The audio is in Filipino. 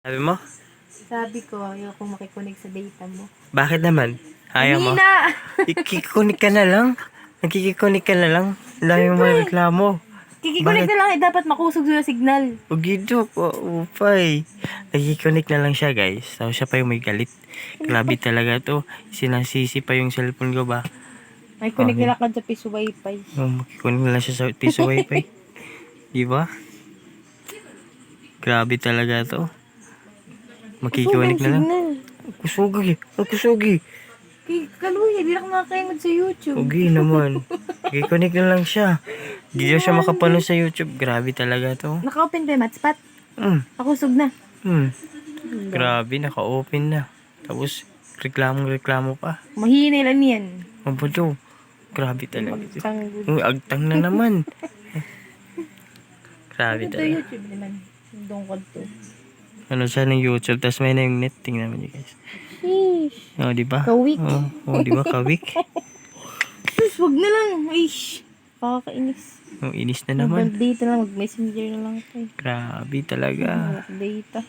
Sabi mo? Sabi ko, ayoko makikonig sa data mo. Bakit naman? Ayaw mo? Mina! Ikikonik ka na lang. Nagkikikonik ka na lang. Dami mo may reklamo. Kikikonig na lang dapat makusog sa signal. Ugidok, upay. Nagkikonik na lang siya, guys. Tapos siya pa yung may galit. Grabe talaga to. Sinasisi pa yung cellphone ko ba? May connect nila ka sa piso wifi. Makikonik na lang siya sa piso wifi. Diba? Grabe talaga to. Makikonik na lang. Kusugi. Kusugi. Kaluya, di na ako nakakaimod sa YouTube. Ugi naman. Makikonik na lang siya. Hindi na siya makapanood sa YouTube. Grabe talaga to. Naka-open ba yung hotspot? Nakusog na. Grabe, naka-open na. Tapos, reklamo pa. Mahina lang yan. Ang to. Grabe talaga. Magtanggol. Agtang na naman. Grabe Ito talaga. YouTube naman. Yung dungkod to. Ano siya ng YouTube, tapos may na yung net. Tingnan mo niyo guys. Sheesh. O, diba? Kawik. O, diba? Kawik. Sus, wag na lang. Aish. Pakakainis. O, inis na naman. Mag-data lang. Mag-messenger na lang. Grabe talaga. Mag-data.